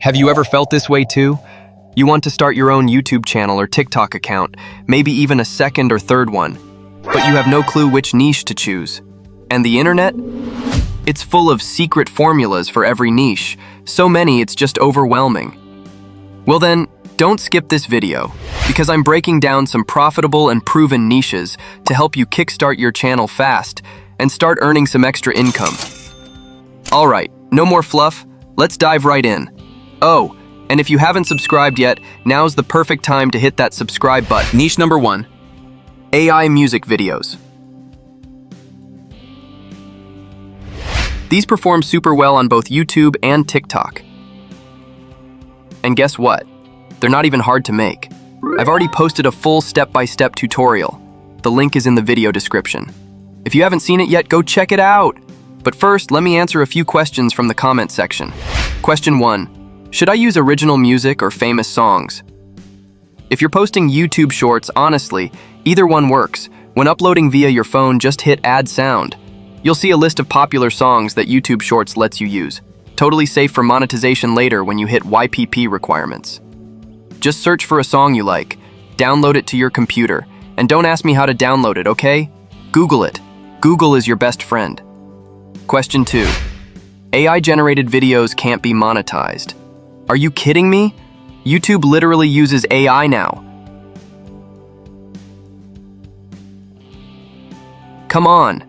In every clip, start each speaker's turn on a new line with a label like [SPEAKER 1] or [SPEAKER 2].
[SPEAKER 1] Have you ever felt this way too? You want to start your own YouTube channel or TikTok account, maybe even a second or third one, but you have no clue which niche to choose. And the internet? It's full of secret formulas for every niche, so many it's just overwhelming. Well then, don't skip this video, because I'm breaking down some profitable and proven niches to help you kickstart your channel fast and start earning some extra income. Alright, no more fluff, let's dive right in. Oh, and if you haven't subscribed yet, now's the perfect time to hit that subscribe button. Niche number 1, AI music videos. These perform super well on both YouTube and TikTok. And guess what? They're not even hard to make. I've already posted a full step-by-step tutorial. The link is in the video description. If you haven't seen it yet, go check it out. But first, let me answer a few questions from the comment section. Question 1. Should I use original music or famous songs? If you're posting YouTube shorts, honestly, either one works. When uploading via your phone, just hit Add Sound. You'll see a list of popular songs that YouTube Shorts lets you use. Totally safe for monetization later when you hit YPP requirements. Just search for a song you like, download it to your computer, and don't ask me how to download it, okay? Google it. Google is your best friend. Question 2. AI-generated videos can't be monetized. Are you kidding me? YouTube literally uses AI now. Come on.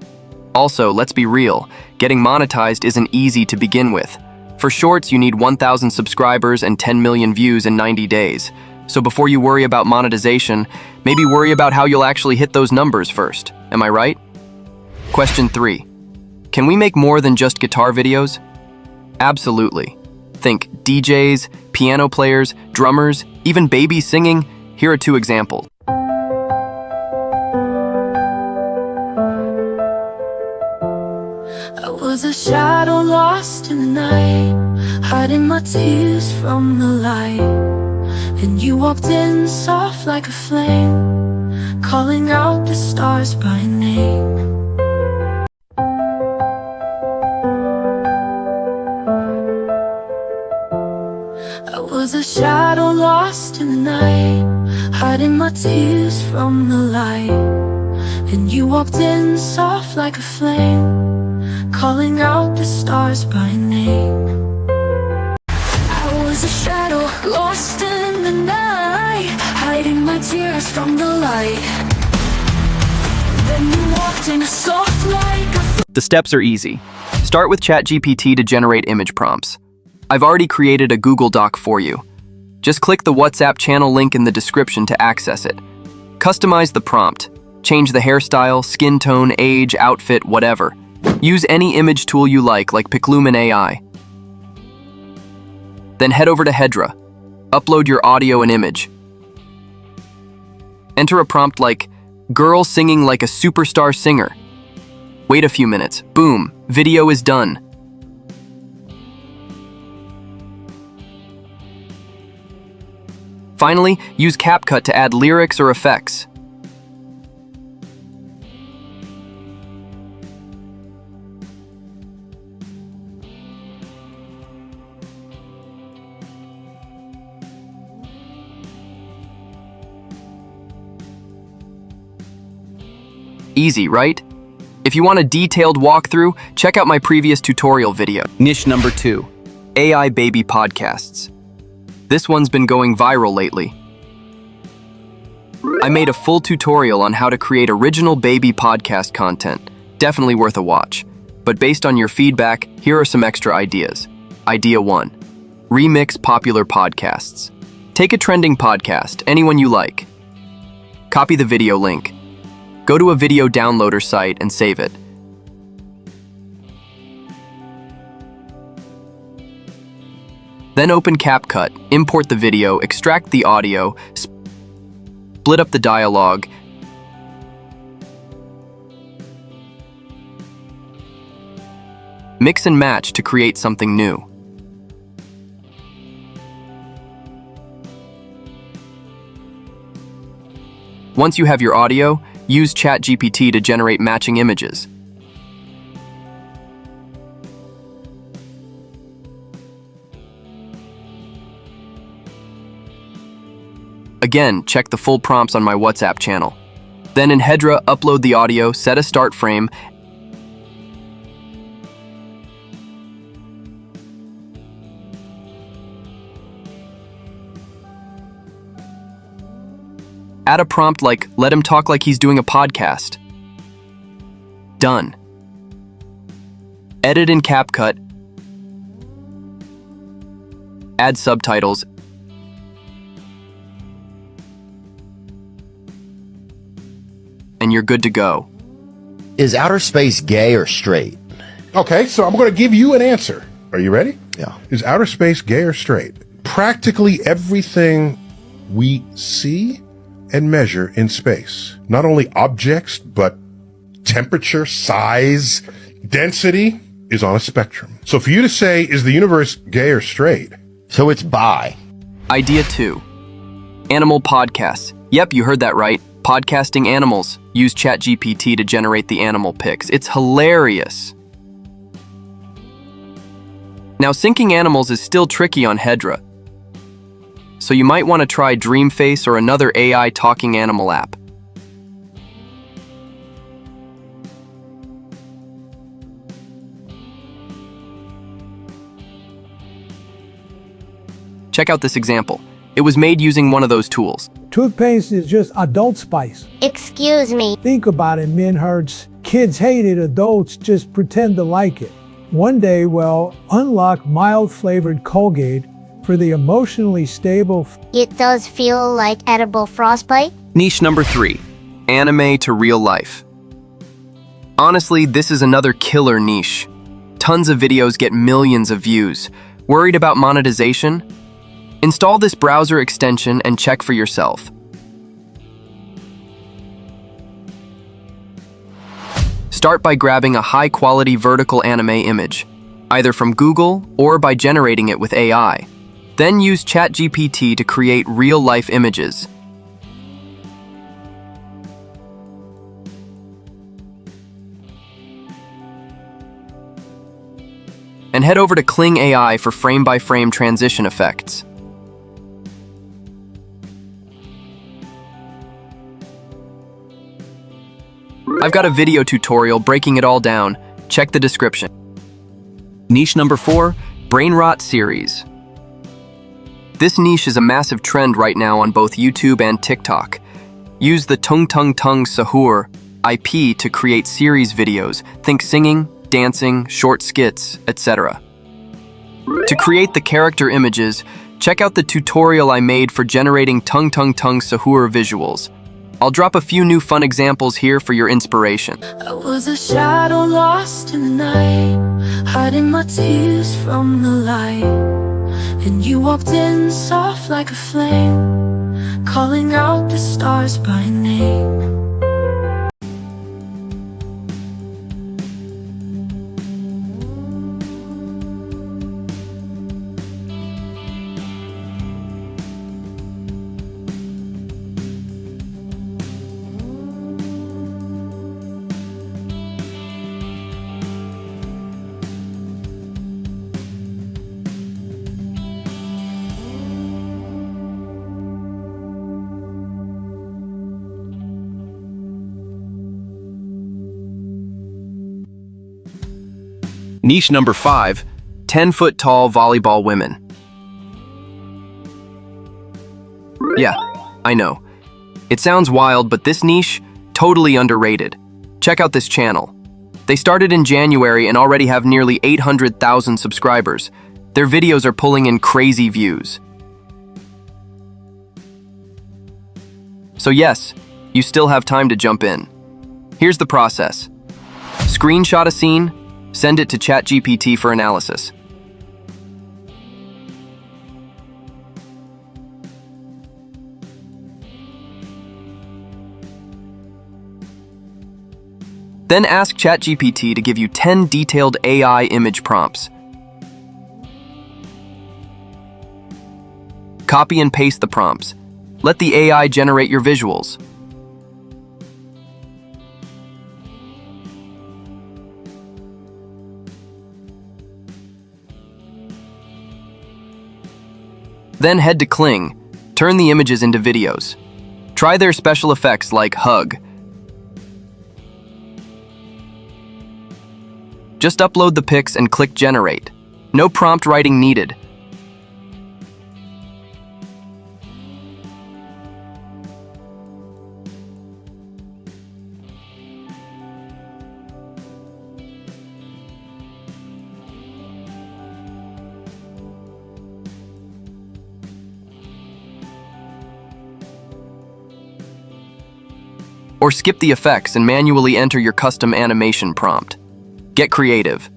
[SPEAKER 1] Also, let's be real, getting monetized isn't easy to begin with. For shorts, you need 1,000 subscribers and 10 million views in 90 days. So before you worry about monetization, maybe worry about how you'll actually hit those numbers first. Am I right? Question 3. Can we make more than just guitar videos? Absolutely. Think DJs, piano players, drummers, even babies singing. Here are 2 examples.
[SPEAKER 2] I was a shadow lost in the night, hiding my tears from the light. And you walked in soft like a flame, calling out the stars by name. I was a shadow lost in the night, hiding my tears from the light. And you walked in soft like a flame, calling out the stars by name. I was a shadow lost in the night, hiding my tears from the light. Then you walked in soft like a
[SPEAKER 1] The steps are easy. Start with ChatGPT to generate image prompts. I've already created a Google Doc for you. Just click the WhatsApp channel link in the description to access it. Customize the prompt. Change the hairstyle, skin tone, age, outfit, whatever. Use any image tool you like Piclumen AI. Then head over to Hedra. Upload your audio and image. Enter a prompt like, "Girl singing like a superstar singer." Wait a few minutes. Boom, video is done. Finally, use CapCut to add lyrics or effects. Easy, right? If you want a detailed walkthrough, check out my previous tutorial video. Niche number 2, AI baby podcasts. This one's been going viral lately. I made a full tutorial on how to create original baby podcast content. Definitely worth a watch. But based on your feedback, here are some extra ideas. Idea 1. Remix popular podcasts. Take a trending podcast, anyone you like. Copy the video link. Go to a video downloader site and save it. Then open CapCut, import the video, extract the audio, split up the dialogue, mix and match to create something new. Once you have your audio, use ChatGPT to generate matching images. Again, check the full prompts on my WhatsApp channel. Then in Hedra, upload the audio, set a start frame, add a prompt like, let him talk like he's doing a podcast. Done. Edit in CapCut. Add subtitles. And you're good to go.
[SPEAKER 3] Is outer space gay or straight?
[SPEAKER 4] Okay, so I'm going to give you an answer. Are you ready?
[SPEAKER 3] Yeah.
[SPEAKER 4] Is outer space gay or straight? Practically everything we see and measure in space, not only objects, but temperature, size, density, is on a spectrum. So for you to say, is the universe gay or straight?
[SPEAKER 3] So it's bi.
[SPEAKER 1] Idea 2. Animal podcasts. Yep, you heard that right. Podcasting animals. Use ChatGPT to generate the animal pics. It's hilarious. Now, syncing animals is still tricky on Hedra, so you might want to try Dreamface or another AI talking animal app. Check out this example. It was made using one of those tools.
[SPEAKER 5] Toothpaste is just adult spice.
[SPEAKER 6] Excuse me.
[SPEAKER 5] Think about it, menherds. Kids hate it, adults just pretend to like it. One day, well, unlock mild-flavored Colgate for the emotionally stable.
[SPEAKER 6] It does feel like edible frostbite.
[SPEAKER 1] Niche number 3. Anime to real life. Honestly, this is another killer niche. Tons of videos get millions of views. Worried about monetization? Install this browser extension and check for yourself. Start by grabbing a high-quality vertical anime image, either from Google or by generating it with AI. Then use ChatGPT to create real-life images. And head over to Kling AI for frame-by-frame transition effects. I've got a video tutorial breaking it all down. Check the description. Niche number 4, Brainrot series. This niche is a massive trend right now on both YouTube and TikTok. Use the Tung Sahur IP to create series videos. Think singing, dancing, short skits, etc. To create the character images, check out the tutorial I made for generating Tung Sahur visuals. I'll drop a few new fun examples here for your inspiration.
[SPEAKER 2] I was a shadow lost in the night, hiding my tears from the light. And you walked in soft like a flame, calling out the stars by name.
[SPEAKER 1] Niche number 5, 10-foot-tall volleyball women. Yeah, I know. It sounds wild, but this niche, totally underrated. Check out this channel. They started in January and already have nearly 800,000 subscribers. Their videos are pulling in crazy views. So yes, you still have time to jump in. Here's the process. Screenshot a scene, send it to ChatGPT for analysis. Then ask ChatGPT to give you 10 detailed AI image prompts. Copy and paste the prompts. Let the AI generate your visuals. Then head to Kling, Turn the images into videos. Try their special effects like hug. Just upload the pics and click generate. No prompt writing needed. Or skip the effects and manually enter your custom animation prompt. Get creative.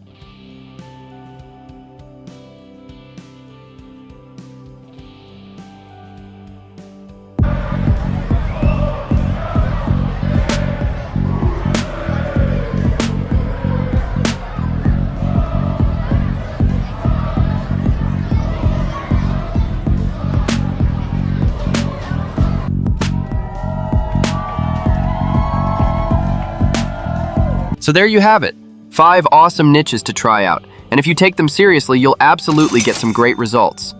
[SPEAKER 1] So there you have it, 5 awesome niches to try out, and if you take them seriously, you'll absolutely get some great results.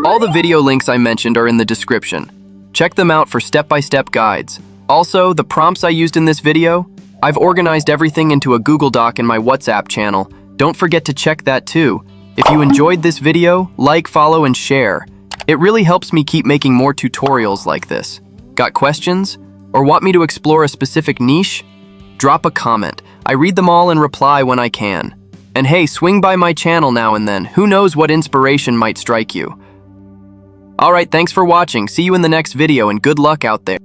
[SPEAKER 1] All the video links I mentioned are in the description. Check them out for step-by-step guides. Also, the prompts I used in this video, I've organized everything into a Google Doc in my WhatsApp channel. Don't forget to check that too. If you enjoyed this video, like, follow, and share. It really helps me keep making more tutorials like this. Got questions? Or want me to explore a specific niche? Drop a comment. I read them all and reply when I can. And hey, swing by my channel now and then. Who knows what inspiration might strike you. Alright, thanks for watching. See you in the next video and good luck out there.